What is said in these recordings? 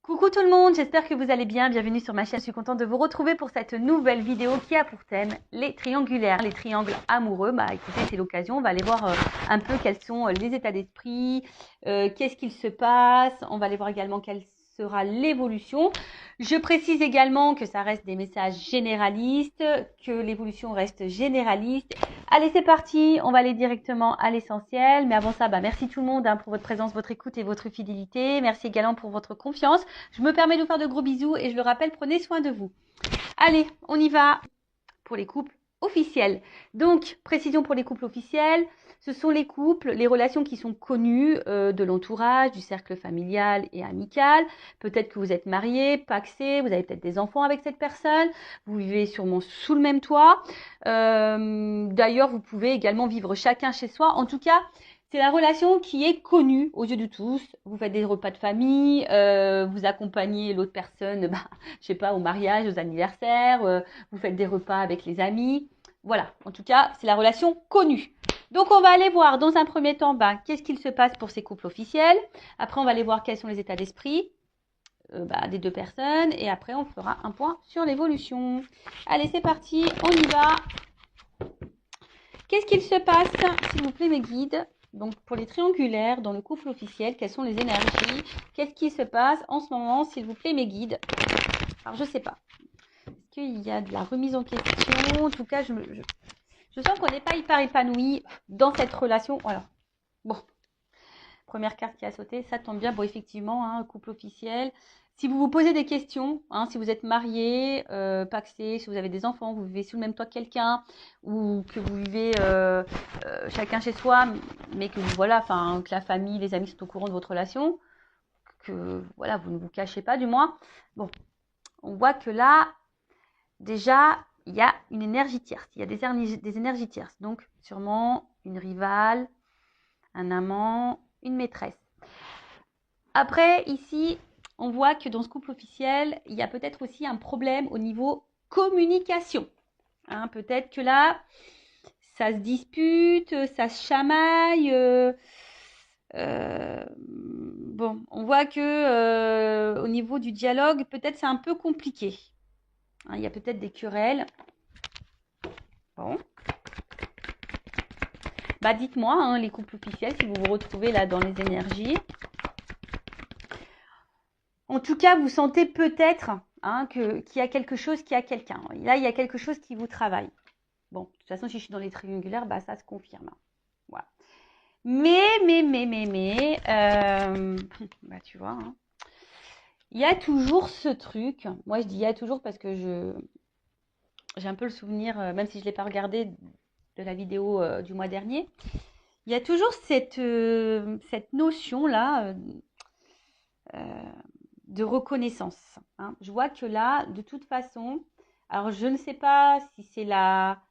Coucou tout le monde, j'espère que vous allez bien. Bienvenue sur ma chaîne. Je suis contente de vous retrouver pour cette nouvelle vidéo qui a pour thème les triangulaires, les triangles amoureux. Bah écoutez, c'est l'occasion. On va aller voir un peu quels sont les états d'esprit, qu'est-ce qu'il se passe. On va aller voir également quelle sera l'évolution. Je précise également que ça reste des messages généralistes, que l'évolution reste généraliste. Allez, c'est parti, on va aller directement à l'essentiel. Mais avant ça, merci tout le monde pour votre présence, votre écoute et votre fidélité. Merci également pour votre confiance. Je me permets de vous faire de gros bisous et je le rappelle, prenez soin de vous. Allez, on y va pour les couples officiels. Donc, précision pour les couples officiels, ce sont les couples, les relations qui sont connues de l'entourage, du cercle familial et amical. Peut-être que vous êtes mariés, pacsés, vous avez peut-être des enfants avec cette personne, vous vivez sûrement sous le même toit. D'ailleurs, vous pouvez également vivre chacun chez soi. En tout cas, c'est la relation qui est connue aux yeux de tous. Vous faites des repas de famille, vous accompagnez l'autre personne, je sais pas, au mariage, aux anniversaires, vous faites des repas avec les amis. Voilà, en tout cas, c'est la relation connue. Donc, on va aller voir dans un premier temps, qu'est-ce qu'il se passe pour ces couples officiels. Après, on va aller voir quels sont les états d'esprit des deux personnes. Et après, on fera un point sur l'évolution. Allez, c'est parti, on y va. Qu'est-ce qu'il se passe, s'il vous plaît, mes guides? Donc, pour les triangulaires, dans le couple officiel, quelles sont les énergies? Qu'est-ce qui se passe en ce moment, s'il vous plaît, mes guides? Alors, je ne sais pas. Est-ce qu'il y a de la remise en question? En tout cas, je sens qu'on n'est pas hyper épanoui dans cette relation. Voilà. Bon, première carte qui a sauté, ça tombe bien. Bon, effectivement, couple officiel. Si vous vous posez des questions, si vous êtes marié, pacsé, si vous avez des enfants, vous vivez sous le même toit que quelqu'un, ou que vous vivez chacun chez soi, mais que que la famille, les amis sont au courant de votre relation, que voilà, vous ne vous cachez pas du moins. Bon, on voit que là, déjà, il y a une énergie tierce, il y a des énergies tierces. Donc, sûrement une rivale, un amant, une maîtresse. Après, ici, on voit que dans ce couple officiel, il y a peut-être aussi un problème au niveau communication. Peut-être que là, ça se dispute, ça se chamaille. Bon, on voit que au niveau du dialogue, peut-être c'est un peu compliqué. Il y a peut-être des querelles. Bon. Dites-moi, les couples officiels, si vous vous retrouvez là dans les énergies. En tout cas, vous sentez peut-être qu'il y a quelque chose qui a quelqu'un. Là, il y a quelque chose qui vous travaille. Bon, de toute façon, si je suis dans les triangulaires, ça se confirme. Voilà. Mais, tu vois, il y a toujours ce truc. Moi, je dis il y a toujours parce que j'ai un peu le souvenir, même si je ne l'ai pas regardé de la vidéo du mois dernier, il y a toujours cette notion-là de reconnaissance. Je vois que là, de toute façon, alors je ne sais pas si c'est la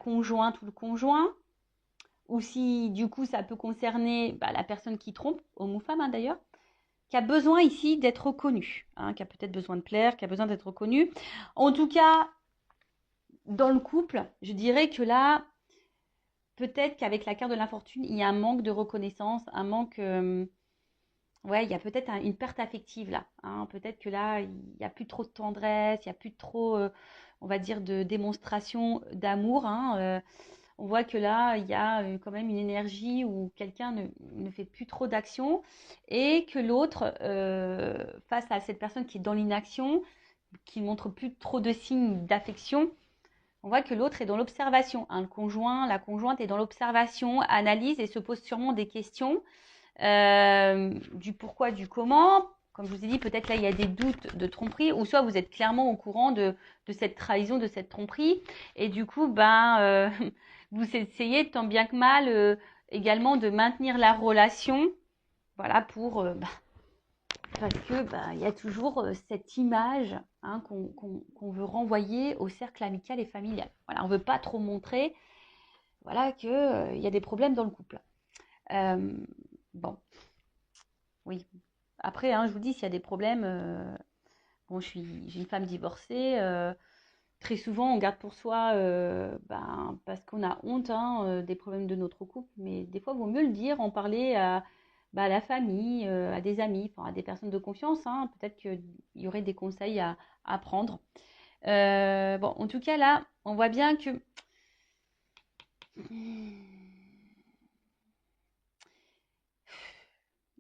conjointe ou le conjoint, ou si du coup ça peut concerner la personne qui trompe, homme ou femme d'ailleurs, qui a besoin ici d'être reconnu, qui a peut-être besoin de plaire, qui a besoin d'être reconnu. En tout cas, dans le couple, je dirais que là, peut-être qu'avec la carte de l'infortune, il y a un manque de reconnaissance, un manque... ouais, il y a peut-être une perte affective là. Peut-être que là, il n'y a plus trop de tendresse, il n'y a plus trop, on va dire, de démonstration d'amour. On voit que là, il y a quand même une énergie où quelqu'un ne fait plus trop d'action et que l'autre, face à cette personne qui est dans l'inaction, qui ne montre plus trop de signes d'affection, on voit que l'autre est dans l'observation. Le conjoint, la conjointe est dans l'observation, analyse et se pose sûrement des questions du pourquoi, du comment. Comme je vous ai dit, peut-être là, il y a des doutes de tromperie, ou soit vous êtes clairement au courant de cette trahison, de cette tromperie, et du coup, vous essayez tant bien que mal également de maintenir la relation, voilà, parce que il y a toujours cette image qu'on veut renvoyer au cercle amical et familial. Voilà, on ne veut pas trop montrer, voilà, que il y a des problèmes dans le couple. Bon, oui. Après, je vous dis, s'il y a des problèmes, bon, j'ai une femme divorcée. Très souvent, on garde pour soi, parce qu'on a honte des problèmes de notre couple. Mais des fois, il vaut mieux le dire, en parler à la famille, à des amis, enfin, à des personnes de confiance, hein. Peut-être qu'il y aurait des conseils à prendre. Bon, en tout cas, là, on voit bien que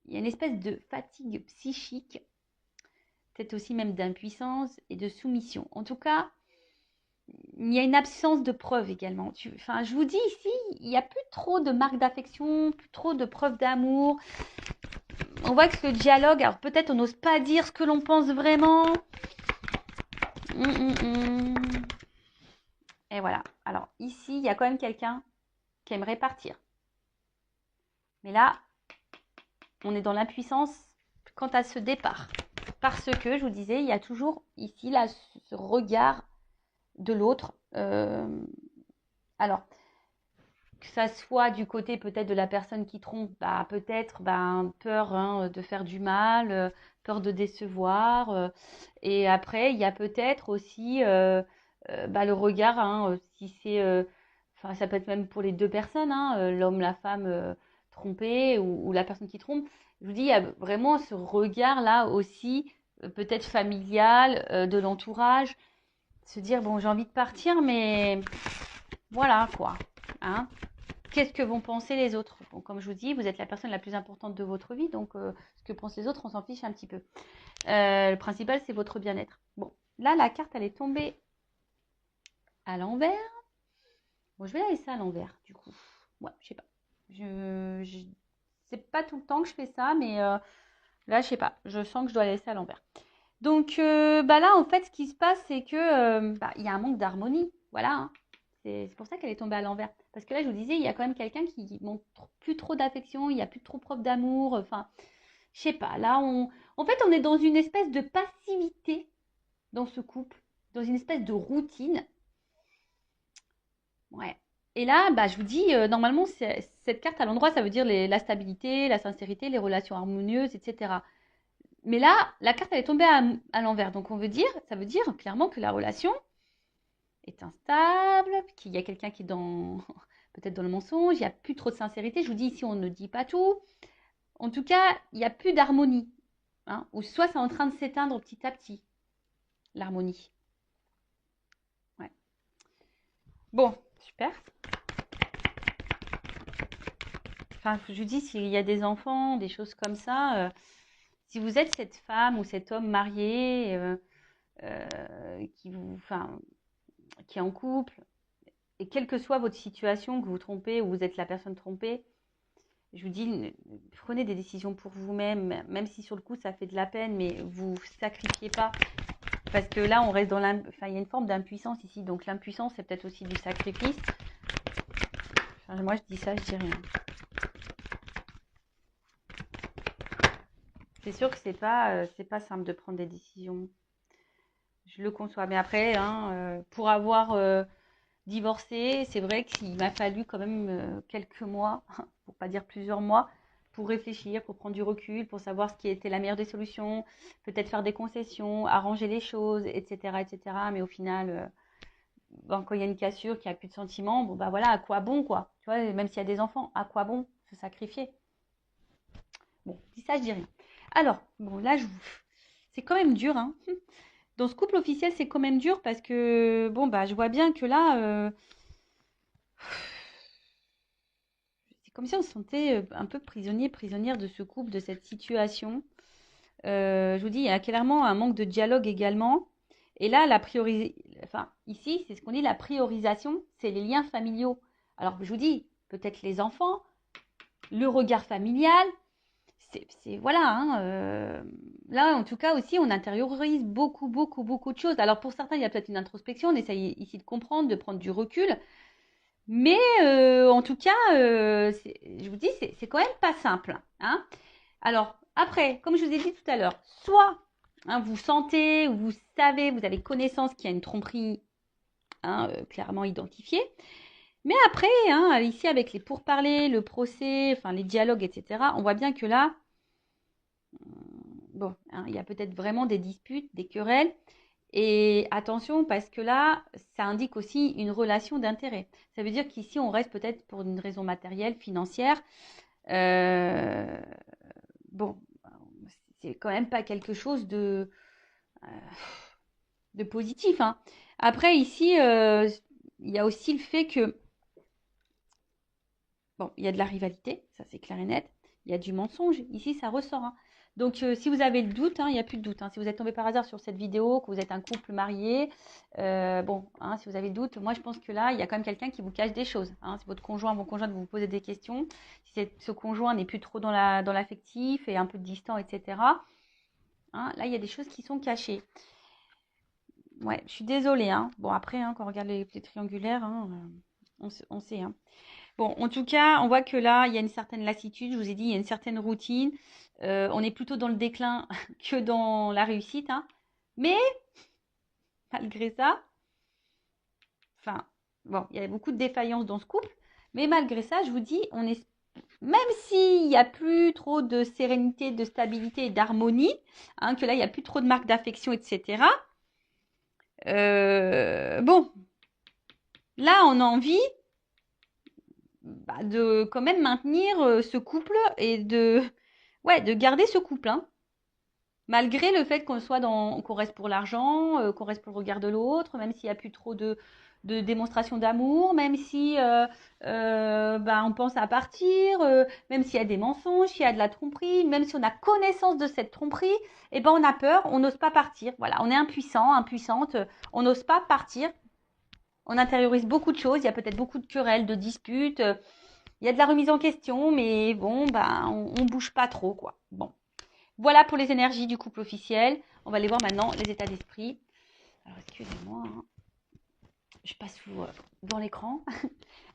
il y a une espèce de fatigue psychique, peut-être aussi même d'impuissance et de soumission. En tout cas, il y a une absence de preuves également. Enfin, je vous dis ici, il n'y a plus trop de marques d'affection, plus trop de preuves d'amour. On voit que le dialogue, alors peut-être on n'ose pas dire ce que l'on pense vraiment. Et voilà. Alors ici, il y a quand même quelqu'un qui aimerait partir. Mais là, on est dans l'impuissance quant à ce départ. Parce que, je vous disais, il y a toujours ici là, ce regard de l'autre. Alors, que ça soit du côté peut-être de la personne qui trompe, peut-être peur, hein, de faire du mal, peur de décevoir. Et après, il y a peut-être aussi le regard, hein, si c'est, enfin ça peut être même pour les deux personnes, hein, l'homme, la femme trompée ou la personne qui trompe. Je vous dis, il y a vraiment ce regard-là aussi, peut-être familial, de l'entourage, se dire, bon, j'ai envie de partir, mais voilà quoi. Hein. Qu'est-ce que vont penser les autres? Bon, comme je vous dis, vous êtes la personne la plus importante de votre vie, donc ce que pensent les autres, on s'en fiche un petit peu. Le principal, c'est votre bien-être. Bon, là, la carte, elle est tombée à l'envers. Bon, je vais la laisser à l'envers, du coup. Ouais, je sais pas. C'est pas tout le temps que je fais ça, mais là, je sais pas. Je sens que je dois la laisser à l'envers. Donc, là, en fait, ce qui se passe, c'est que il y a un manque d'harmonie. Voilà, hein. C'est pour ça qu'elle est tombée à l'envers. Parce que là, je vous disais, il y a quand même quelqu'un qui montre plus trop d'affection, il n'y a plus trop preuve d'amour. Enfin, je sais pas. Là, en fait, on est dans une espèce de passivité dans ce couple, dans une espèce de routine. Ouais. Et là, je vous dis, normalement, cette carte à l'endroit, ça veut dire la stabilité, la sincérité, les relations harmonieuses, etc. Mais là, la carte, elle est tombée à l'envers. Donc, ça veut dire clairement que la relation est instable, qu'il y a quelqu'un qui est dans peut-être dans le mensonge, il n'y a plus trop de sincérité. Je vous dis ici, on ne dit pas tout. En tout cas, il n'y a plus d'harmonie. Hein, ou soit c'est en train de s'éteindre petit à petit, l'harmonie. Ouais. Bon, super. Enfin, je vous dis, s'il y a des enfants, des choses comme ça, si vous êtes cette femme ou cet homme marié qui est en couple, et quelle que soit votre situation, que vous trompez ou vous êtes la personne trompée, je vous dis, prenez des décisions pour vous-même, même si sur le coup ça fait de la peine, mais vous sacrifiez pas. Parce que là, on reste dans il y a une forme d'impuissance ici. Donc l'impuissance, c'est peut-être aussi du sacrifice. Enfin, moi, je dis ça, je dis rien. C'est sûr que c'est pas simple de prendre des décisions. Je le conçois. Mais après, hein, pour avoir divorcé, c'est vrai qu'il m'a fallu quand même quelques mois, pour pas dire plusieurs mois, pour réfléchir, pour prendre du recul, pour savoir ce qui était la meilleure des solutions, peut-être faire des concessions, arranger les choses, etc., etc. Mais au final, quand il y a une cassure, qu'il n'y a plus de sentiments, bon voilà, à quoi bon quoi? Tu vois, même s'il y a des enfants, à quoi bon se sacrifier? Bon, dis ça, je dis rien. Alors, bon là, c'est quand même dur, hein. Dans ce couple officiel, c'est quand même dur parce que je vois bien que là, c'est comme si on se sentait un peu prisonnier, prisonnière de ce couple, de cette situation. Je vous dis, il y a clairement un manque de dialogue également. Et là, enfin, ici, c'est ce qu'on dit, la priorisation, c'est les liens familiaux. Alors, je vous dis, peut-être les enfants, le regard familial, voilà. Hein, là, en tout cas, aussi, on intériorise beaucoup, beaucoup, beaucoup de choses. Alors, pour certains, il y a peut-être une introspection. On essaye ici de comprendre, de prendre du recul. Mais en tout cas, je vous dis, c'est quand même pas simple. Hein. Alors, après, comme je vous ai dit tout à l'heure, soit vous sentez, vous savez, vous avez connaissance qu'il y a une tromperie clairement identifiée. Mais après, ici, avec les pourparlers, le procès, enfin les dialogues, etc., on voit bien que là, il y a peut-être vraiment des disputes, des querelles. Et attention, parce que là, ça indique aussi une relation d'intérêt. Ça veut dire qu'ici, on reste peut-être pour une raison matérielle, financière. bon, c'est quand même pas quelque chose de positif, hein. Après, ici, il y a aussi le fait que, bon, il y a de la rivalité, ça c'est clair et net. Il y a du mensonge. Ici, ça ressort, hein. Donc, si vous avez le doute, hein, il n'y a plus de doute, hein. Si vous êtes tombé par hasard sur cette vidéo, que vous êtes un couple marié, bon, hein, si vous avez le doute, moi je pense que là, il y a quand même quelqu'un qui vous cache des choses, hein. Si votre conjoint, vos conjointes vous posez des questions, si ce conjoint n'est plus trop dans l'affectif et un peu distant, etc., hein, là, il y a des choses qui sont cachées. Ouais, je suis désolée, hein. Bon, après, hein, quand on regarde les triangulaires, hein, on sait, hein. Bon, en tout cas, on voit que là, il y a une certaine lassitude. Je vous ai dit, il y a une certaine routine. On est plutôt dans le déclin que dans la réussite, hein. Mais, malgré ça, enfin, bon, il y a beaucoup de défaillances dans ce couple. Mais malgré ça, je vous dis, même s'il n'y a plus trop de sérénité, de stabilité et d'harmonie, hein, que là, il n'y a plus trop de marques d'affection, etc. Bon, là, on a envie de quand même maintenir ce couple et de garder ce couple, hein. Malgré le fait qu'on reste pour l'argent, qu'on reste pour le regard de l'autre, même s'il n'y a plus trop de démonstration d'amour, même si on pense à partir, même s'il y a des mensonges, s'il y a de la tromperie, même si on a connaissance de cette tromperie, eh ben on a peur, on n'ose pas partir. Voilà, on est impuissant, impuissante, on n'ose pas partir. On intériorise beaucoup de choses, il y a peut-être beaucoup de querelles, de disputes, il y a de la remise en question, mais bon, on bouge pas trop, quoi. Bon. Voilà pour les énergies du couple officiel. On va aller voir maintenant les états d'esprit. Alors, excusez-moi, hein. Je passe dans l'écran.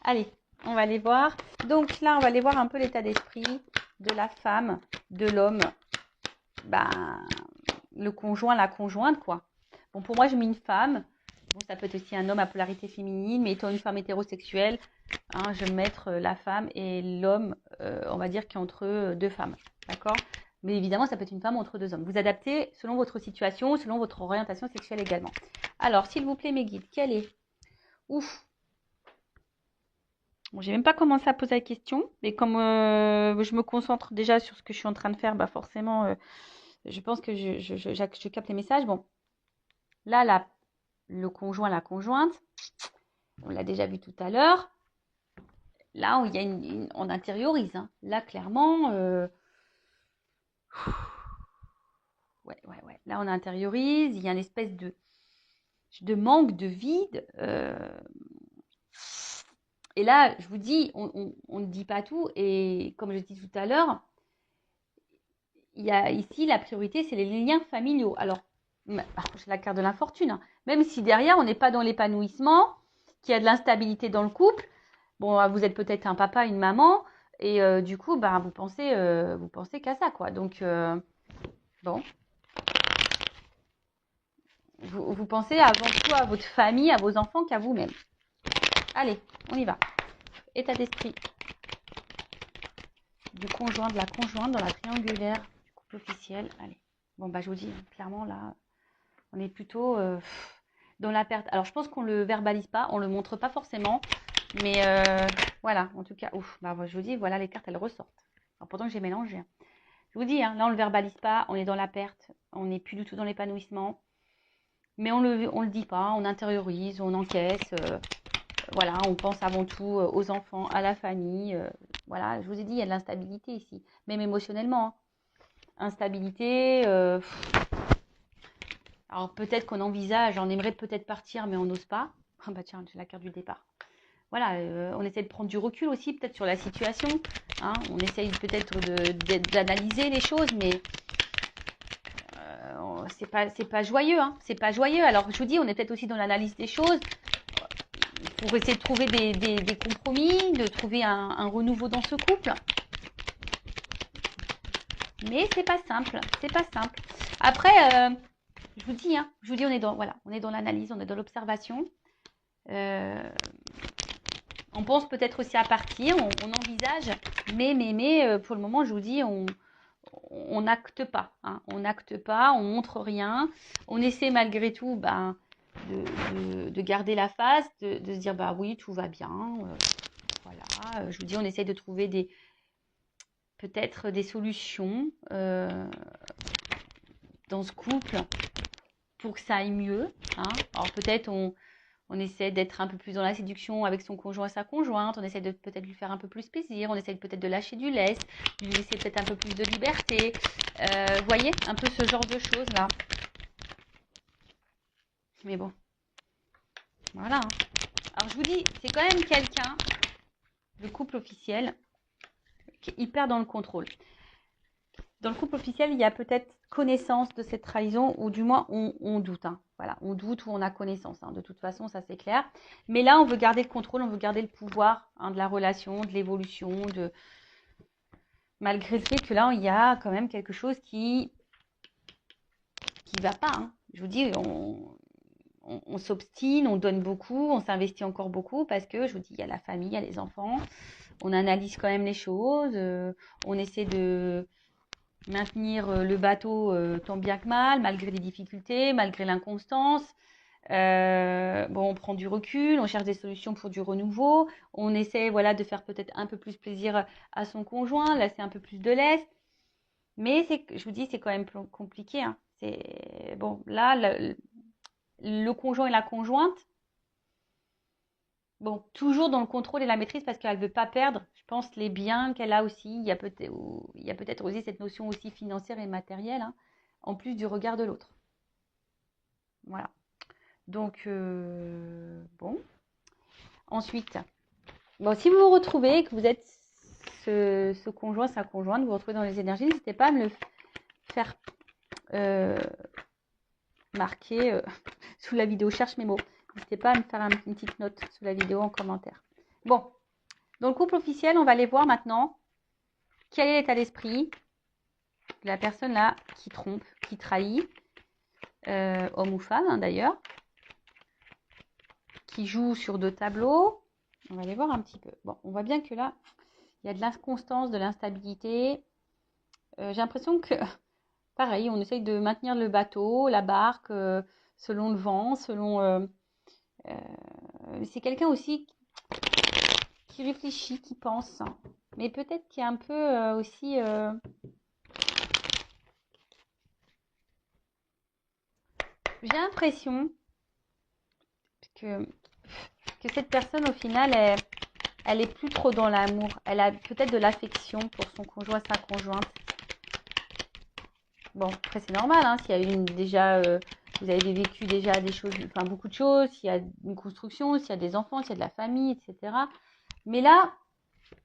Allez, on va aller voir. Donc là, on va aller voir un peu l'état d'esprit de la femme, de l'homme, le conjoint, la conjointe, quoi. Bon, pour moi, je mets une femme. Bon, ça peut être aussi un homme à polarité féminine, mais étant une femme hétérosexuelle, hein, je vais mettre la femme et l'homme, on va dire, qui est entre deux femmes. D'accord? Mais évidemment, ça peut être une femme entre deux hommes. Vous adaptez selon votre situation, selon votre orientation sexuelle également. Alors, s'il vous plaît, mes guides, quelle est? Ouf. Bon, j'ai même pas commencé à poser la question, mais comme je me concentre déjà sur ce que je suis en train de faire, forcément, je pense que je capte les messages. Bon, là, le conjoint, la conjointe, on l'a déjà vu tout à l'heure. Là, il y a on intériorise, hein. Là, clairement, ouais. Là, on intériorise. Il y a une espèce de manque, de vide. Et là, je vous dis, on ne dit pas tout. Et comme je dis tout à l'heure, il y a ici la priorité, c'est les liens familiaux. Alors, c'est la carte de l'infortune, hein. Même si derrière, on n'est pas dans l'épanouissement, qu'il y a de l'instabilité dans le couple. Bon, vous êtes peut-être un papa, une maman, et du coup, vous pensez qu'à ça, quoi. Donc, bon, vous pensez avant tout à votre famille, à vos enfants qu'à vous-même. Allez, on y va. État d'esprit du conjoint, de la conjointe dans la triangulaire du couple officiel. Allez, bon, je vous dis, clairement, là, on est plutôt dans la perte. Alors, je pense qu'on ne le verbalise pas, on ne le montre pas forcément, mais voilà, en tout cas, je vous dis, voilà, les cartes, elles ressortent. Alors, pourtant, j'ai mélangé, hein. Je vous dis, hein, là, on ne le verbalise pas, on est dans la perte, on n'est plus du tout dans l'épanouissement, mais on le dit pas, on intériorise, on encaisse, voilà, on pense avant tout aux enfants, à la famille, voilà, je vous ai dit, il y a de l'instabilité ici, même émotionnellement, hein. Instabilité, alors peut-être qu'on envisage, on aimerait peut-être partir, mais on n'ose pas. Ah bah tiens, j'ai la carte du départ. Voilà, on essaie de prendre du recul aussi, peut-être sur la situation, hein. On essaye peut-être d'analyser les choses, mais c'est pas joyeux, hein. C'est pas joyeux. Alors je vous dis, on est peut-être aussi dans l'analyse des choses pour essayer de trouver des compromis, de trouver un renouveau dans ce couple. Mais c'est pas simple, c'est pas simple. Après, je vous dis, on est dans l'analyse, on est dans l'observation. On pense peut-être aussi à partir, on envisage, mais pour le moment, je vous dis, on n'acte pas, hein. On n'acte pas, on montre rien. On essaie malgré tout de garder la face, de se dire oui, tout va bien. Voilà, je vous dis, on essaie de trouver peut-être des solutions dans ce couple pour que ça aille mieux. Hein. Alors peut-être on essaie d'être un peu plus dans la séduction avec son conjoint et sa conjointe, on essaie de peut-être lui faire un peu plus plaisir, on essaie peut-être de lâcher du lest, lui laisser peut-être un peu plus de liberté. Vous voyez, un peu ce genre de choses-là. Mais bon, voilà. Hein. Alors je vous dis, c'est quand même quelqu'un, le couple officiel, qui est hyper dans le contrôle. Dans le couple officiel, il y a peut-être connaissance de cette trahison, ou du moins on doute. Hein. Voilà, on doute ou on a connaissance. Hein. De toute façon, ça c'est clair. Mais là, on veut garder le contrôle, on veut garder le pouvoir de la relation, de l'évolution, malgré le fait que là, il y a quand même quelque chose qui va pas. Hein. Je vous dis, on s'obstine, on donne beaucoup, on s'investit encore beaucoup parce que, je vous dis, il y a la famille, il y a les enfants. On analyse quand même les choses. On essaie de maintenir le bateau tant bien que mal, malgré les difficultés, malgré l'inconstance. On prend du recul, on cherche des solutions pour du renouveau. On essaie de faire peut-être un peu plus plaisir à son conjoint, laisser un peu plus de lest. Mais je vous dis, c'est quand même compliqué. Hein. Là, le conjoint et la conjointe, toujours dans le contrôle et la maîtrise parce qu'elle ne veut pas perdre, je pense, les biens qu'elle a aussi. Il y a peut-être aussi cette notion aussi financière et matérielle, hein, en plus du regard de l'autre. Voilà. Donc, Ensuite, si vous vous retrouvez, que vous êtes ce conjoint, sa conjointe, vous vous retrouvez dans les énergies, n'hésitez pas à me le faire marquer sous la vidéo. Cherche mes mots. N'hésitez pas à me faire une petite note sous la vidéo en commentaire. Bon, dans le couple officiel, on va aller voir maintenant quel est l'état d'esprit de la personne là qui trompe, qui trahit, homme ou femme hein, d'ailleurs, qui joue sur 2 tableaux. On va aller voir un petit peu. Bon, on voit bien que là, il y a de l'inconstance, de l'instabilité. J'ai l'impression que, pareil, on essaye de maintenir le bateau, la barque, selon le vent, selon... c'est quelqu'un aussi qui réfléchit, qui pense, mais peut-être qui est un peu aussi... J'ai l'impression que cette personne, au final, elle est plus trop dans l'amour. Elle a peut-être de l'affection pour son conjoint, sa conjointe. Bon, après, c'est normal, hein, s'il y a vous avez vécu déjà des choses, enfin beaucoup de choses, s'il y a une construction, s'il y a des enfants, s'il y a de la famille, etc. Mais là,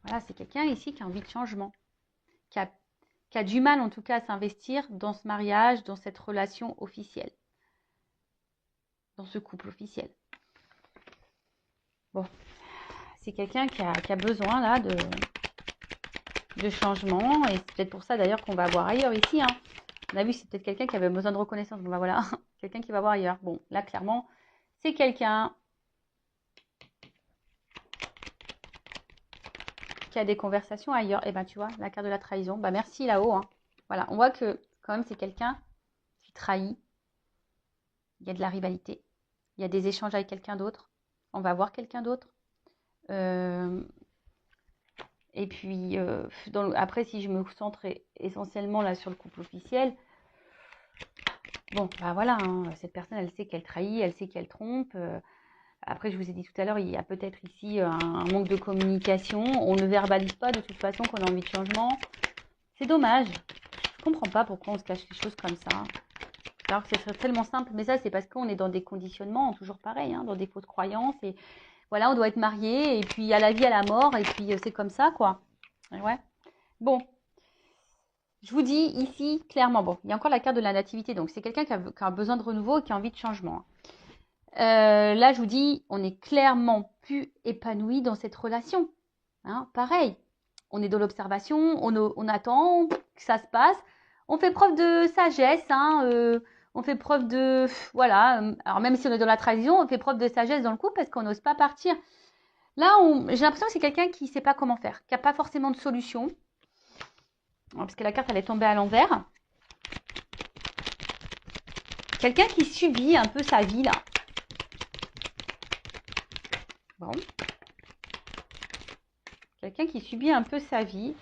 voilà, c'est quelqu'un ici qui a envie de changement, qui a du mal en tout cas à s'investir dans ce mariage, dans cette relation officielle, dans ce couple officiel. Bon, c'est quelqu'un qui a besoin là de changement, et c'est peut-être pour ça d'ailleurs qu'on va voir ailleurs ici. Hein. On a vu, c'est peut-être quelqu'un qui avait besoin de reconnaissance. Bon, voilà, quelqu'un qui va voir ailleurs. Bon, là, clairement, c'est quelqu'un qui a des conversations ailleurs. Et ben, tu vois, la carte de la trahison. Bah, merci là-haut. Hein. Voilà, on voit que quand même, c'est quelqu'un qui trahit. Il y a de la rivalité. Il y a des échanges avec quelqu'un d'autre. On va voir quelqu'un d'autre. Et puis, après, si je me centre essentiellement là sur le couple officiel, bon, bah voilà, hein, cette personne, elle sait qu'elle trahit, elle sait qu'elle trompe. Après, je vous ai dit tout à l'heure, il y a peut-être ici un manque de communication. On ne verbalise pas de toute façon qu'on a envie de changement. C'est dommage. Je comprends pas pourquoi on se cache les choses comme ça. Alors que ce serait tellement simple. Mais ça, c'est parce qu'on est dans des conditionnements, toujours pareil, hein, dans des fausses croyances. Et voilà, on doit être marié. Et puis, à la vie, à la mort. Et puis, c'est comme ça, quoi. Et ouais. Bon. Je vous dis ici, clairement, bon, il y a encore la carte de la nativité. Donc, c'est quelqu'un qui a besoin de renouveau et qui a envie de changement. Là, je vous dis, on est clairement plus épanoui dans cette relation. Hein, pareil, on est dans l'observation, on attend que ça se passe. On fait preuve de sagesse, hein, on fait preuve de... Voilà, alors même si on est dans la trahison, on fait preuve de sagesse dans le couple parce qu'on n'ose pas partir. Là, j'ai l'impression que c'est quelqu'un qui ne sait pas comment faire, qui n'a pas forcément de solution. Parce que la carte, elle est tombée à l'envers. Quelqu'un qui subit un peu sa vie, là. Bon. Quelqu'un qui subit un peu sa vie.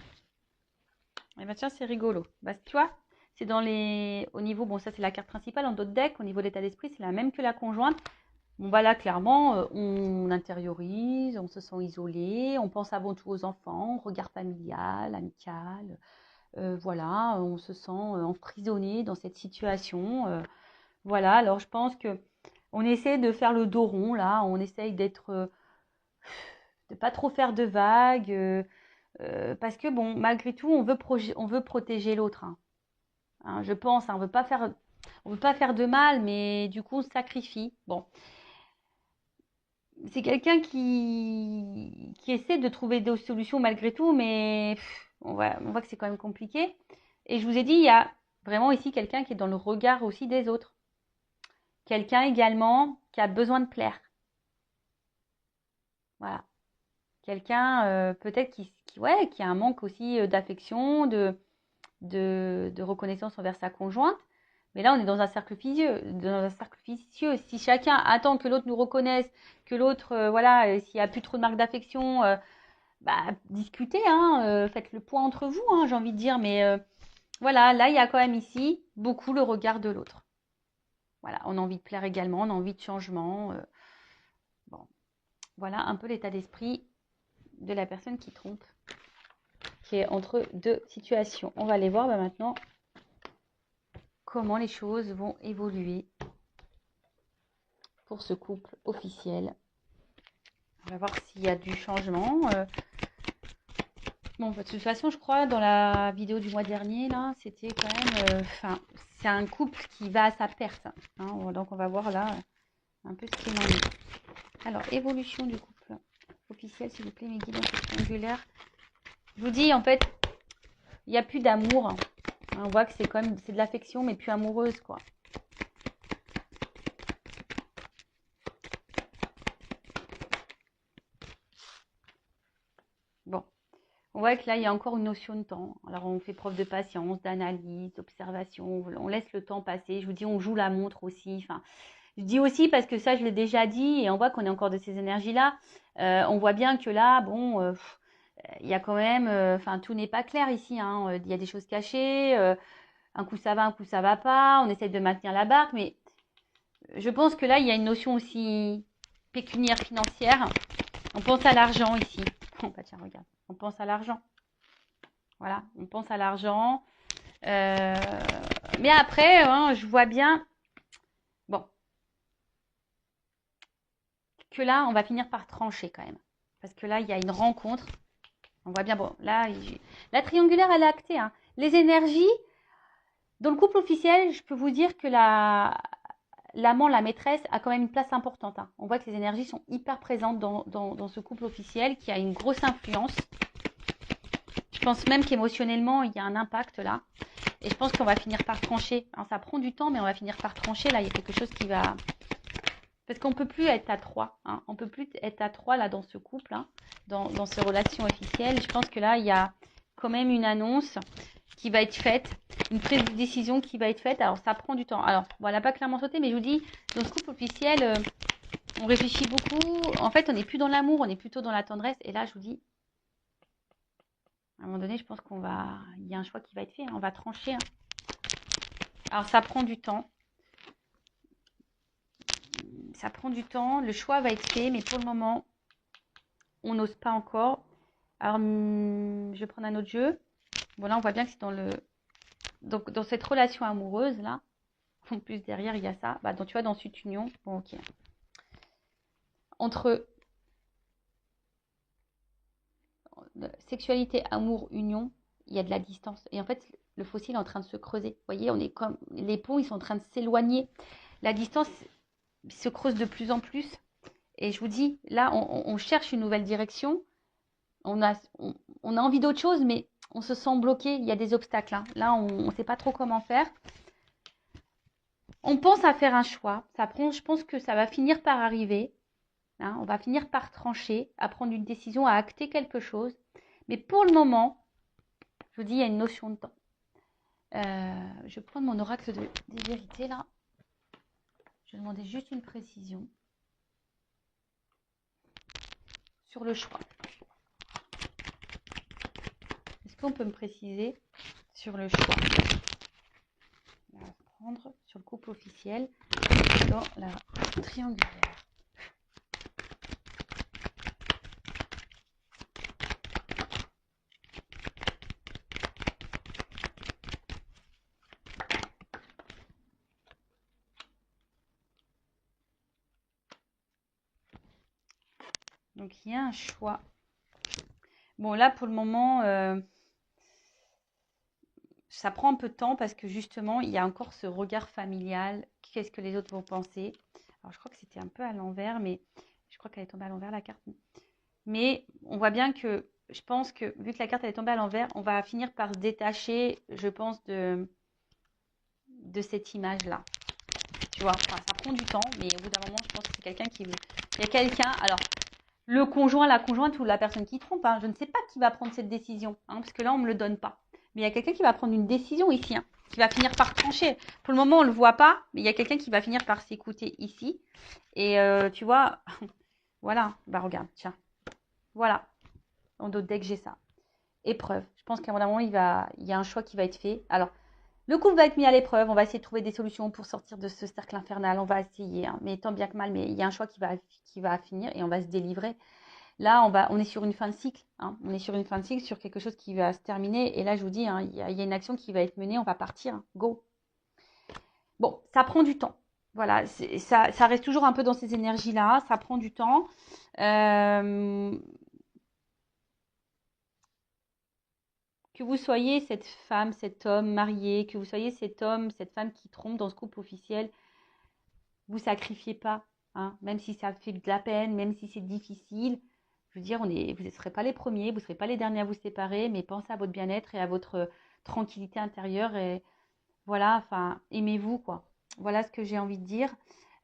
Eh ben tiens, c'est rigolo. Bah, tu vois, c'est dans les... Au niveau, bon, ça c'est la carte principale. En d'autres decks, au niveau de l'état d'esprit, c'est la même que la conjointe. Bon, bah là, clairement, on intériorise, on se sent isolé, on pense avant tout aux enfants, regard familial, amical. Voilà, on se sent emprisonné dans cette situation. Voilà, alors je pense que on essaie de faire le dos rond, là. On essaye de pas trop faire de vagues. Parce que, bon, malgré tout, on veut protéger l'autre. Hein, je pense, hein, on veut pas faire de mal, mais du coup, on se sacrifie. Bon, c'est quelqu'un qui essaie de trouver des solutions malgré tout, mais on voit que c'est quand même compliqué. Et je vous ai dit, il y a vraiment ici quelqu'un qui est dans le regard aussi des autres. Quelqu'un également qui a besoin de plaire. Voilà. Quelqu'un peut-être ouais, qui a un manque aussi d'affection, de reconnaissance envers sa conjointe. Mais là, on est dans un cercle vicieux. Dans un cercle vicieux. Si chacun attend que l'autre nous reconnaisse, que l'autre, voilà, s'il n'y a plus trop de marques d'affection, bah, discutez, hein, faites le point entre vous, hein, j'ai envie de dire. Mais voilà, là, il y a quand même ici beaucoup le regard de l'autre. Voilà, on a envie de plaire également, on a envie de changement. Bon, voilà un peu l'état d'esprit de la personne qui trompe, qui est entre deux situations. On va aller voir maintenant comment les choses vont évoluer pour ce couple officiel. On va voir s'il y a du changement. Bon, de toute façon, je crois, dans la vidéo du mois dernier, là, c'était quand même... c'est un couple qui va à sa perte. Hein, donc, on va voir là un peu ce qu'il en est. Alors, évolution du couple officiel, s'il vous plaît, mes guides triangulaires. Je vous dis, en fait, il n'y a plus d'amour. Hein, on voit que c'est quand même... C'est de l'affection, mais plus amoureuse, quoi. Bon. On voit que là, il y a encore une notion de temps. Alors, on fait preuve de patience, d'analyse, d'observation. On laisse le temps passer. Je vous dis, on joue la montre aussi. Enfin, je dis aussi parce que ça, je l'ai déjà dit et on voit qu'on est encore de ces énergies-là. On voit bien que là, bon, il y a quand même... Enfin, tout n'est pas clair ici. Hein. Il y a des choses cachées. Un coup, ça va, un coup, ça va pas. On essaie de maintenir la barque. Mais je pense que là, il y a une notion aussi pécuniaire, financière. On pense à l'argent ici. Oh, bah tiens, regarde. On pense à l'argent. Voilà, on pense à l'argent. Mais après, hein, je vois bien, bon, que là, on va finir par trancher quand même. Parce que là, il y a une rencontre. On voit bien, bon, là, la triangulaire, elle est actée. Hein. Les énergies, dans le couple officiel, je peux vous dire que l'amant, la maîtresse, a quand même une place importante. Hein. On voit que les énergies sont hyper présentes dans ce couple officiel qui a une grosse influence. Je pense même qu'émotionnellement, il y a un impact là. Et je pense qu'on va finir par trancher. Hein, ça prend du temps, mais on va finir par trancher. Là, il y a quelque chose qui va... Parce qu'on ne peut plus être à trois. Hein. On ne peut plus être à trois là dans ce couple, hein, dans ces relations officielles. Je pense que là, il y a quand même une annonce qui va être faite, une prise de décision qui va être faite. Alors, ça prend du temps. Alors, bon, elle n'a pas clairement sauté, mais je vous dis, dans ce couple officiel, on réfléchit beaucoup. En fait, on n'est plus dans l'amour, on est plutôt dans la tendresse. Et là, je vous dis, à un moment donné, je pense il y a un choix qui va être fait. Hein. On va trancher. Hein. Alors, ça prend du temps. Ça prend du temps. Le choix va être fait, mais pour le moment, on n'ose pas encore. Alors, je vais prendre un autre jeu. Bon, là, on voit bien que c'est donc, dans cette relation amoureuse, là. En plus, derrière, il y a ça. Bah, donc, tu vois, dans cette union. Bon, ok. Entre sexualité, amour, union, il y a de la distance. Et en fait, le fossile est en train de se creuser. Vous voyez, on est comme les ponts, ils sont en train de s'éloigner. La distance se creuse de plus en plus. Et je vous dis, là, on cherche une nouvelle direction. On a envie d'autre chose, mais on se sent bloqué. Il y a des obstacles. Hein. Là, on ne sait pas trop comment faire. On pense à faire un choix. Je pense que ça va finir par arriver. Hein. On va finir par trancher, à prendre une décision, à acter quelque chose. Mais pour le moment, je vous dis, il y a une notion de temps. Je vais prendre mon oracle des vérités là. Je vais demander juste une précision sur le choix. Est-ce qu'on peut me préciser sur le choix. On va prendre sur le couple officiel dans la triangulaire. Donc, il y a un choix. Bon, là, pour le moment, ça prend un peu de temps parce que justement, il y a encore ce regard familial. Qu'est-ce que les autres vont penser? Alors, je crois que c'était un peu à l'envers, mais je crois qu'elle est tombée à l'envers, la carte. Mais on voit bien que, je pense que, vu que la carte elle est tombée à l'envers, on va finir par se détacher, je pense, de cette image-là. Tu vois, enfin, ça prend du temps, mais au bout d'un moment, je pense que c'est quelqu'un qui... Il y a quelqu'un... Alors, le conjoint, la conjointe ou la personne qui trompe, hein, je ne sais pas qui va prendre cette décision, hein, parce que là, on ne me le donne pas. Mais il y a quelqu'un qui va prendre une décision ici, hein, qui va finir par trancher. Pour le moment, on ne le voit pas, mais il y a quelqu'un qui va finir par s'écouter ici. Et tu vois, voilà, bah regarde, tiens, voilà, dans d'autres decks, j'ai ça. Épreuve. Je pense qu'à un moment, il y a un choix qui va être fait. Alors, le couple va être mis à l'épreuve. On va essayer de trouver des solutions pour sortir de ce cercle infernal. On va essayer, hein, mais tant bien que mal, mais il y a un choix qui va finir et on va se délivrer. Là, on est sur une fin de cycle. Hein. On est sur une fin de cycle, sur quelque chose qui va se terminer. Et là, je vous dis, hein, il y a une action qui va être menée. On va partir. Hein. Go. Bon, ça prend du temps. Voilà, ça reste toujours un peu dans ces énergies-là. Ça prend du temps. Que vous soyez cette femme, cet homme marié, que vous soyez cet homme, cette femme qui trompe dans ce couple officiel, vous sacrifiez pas, hein, même si ça fait de la peine, même si c'est difficile. Je veux dire, vous ne serez pas les premiers, vous ne serez pas les derniers à vous séparer, mais pensez à votre bien-être et à votre tranquillité intérieure. Et voilà, enfin, aimez-vous, quoi. Voilà ce que j'ai envie de dire.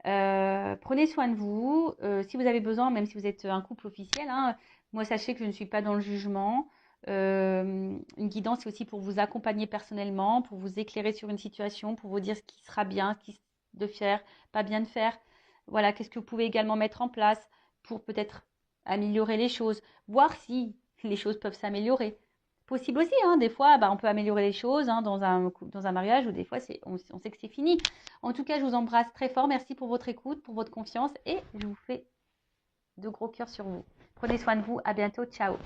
Prenez soin de vous. Si vous avez besoin, même si vous êtes un couple officiel, hein, moi, sachez que je ne suis pas dans le jugement. Une guidance, c'est aussi pour vous accompagner personnellement, pour vous éclairer sur une situation, pour vous dire ce qui sera bien, ce qui de faire, pas bien de faire. Voilà, qu'est-ce que vous pouvez également mettre en place pour peut-être améliorer les choses, voir si les choses peuvent s'améliorer. Possible aussi, hein, des fois, bah, on peut améliorer les choses hein, dans un mariage ou des fois, on sait que c'est fini. En tout cas, je vous embrasse très fort. Merci pour votre écoute, pour votre confiance et je vous fais de gros cœurs sur vous. Prenez soin de vous. À bientôt. Ciao.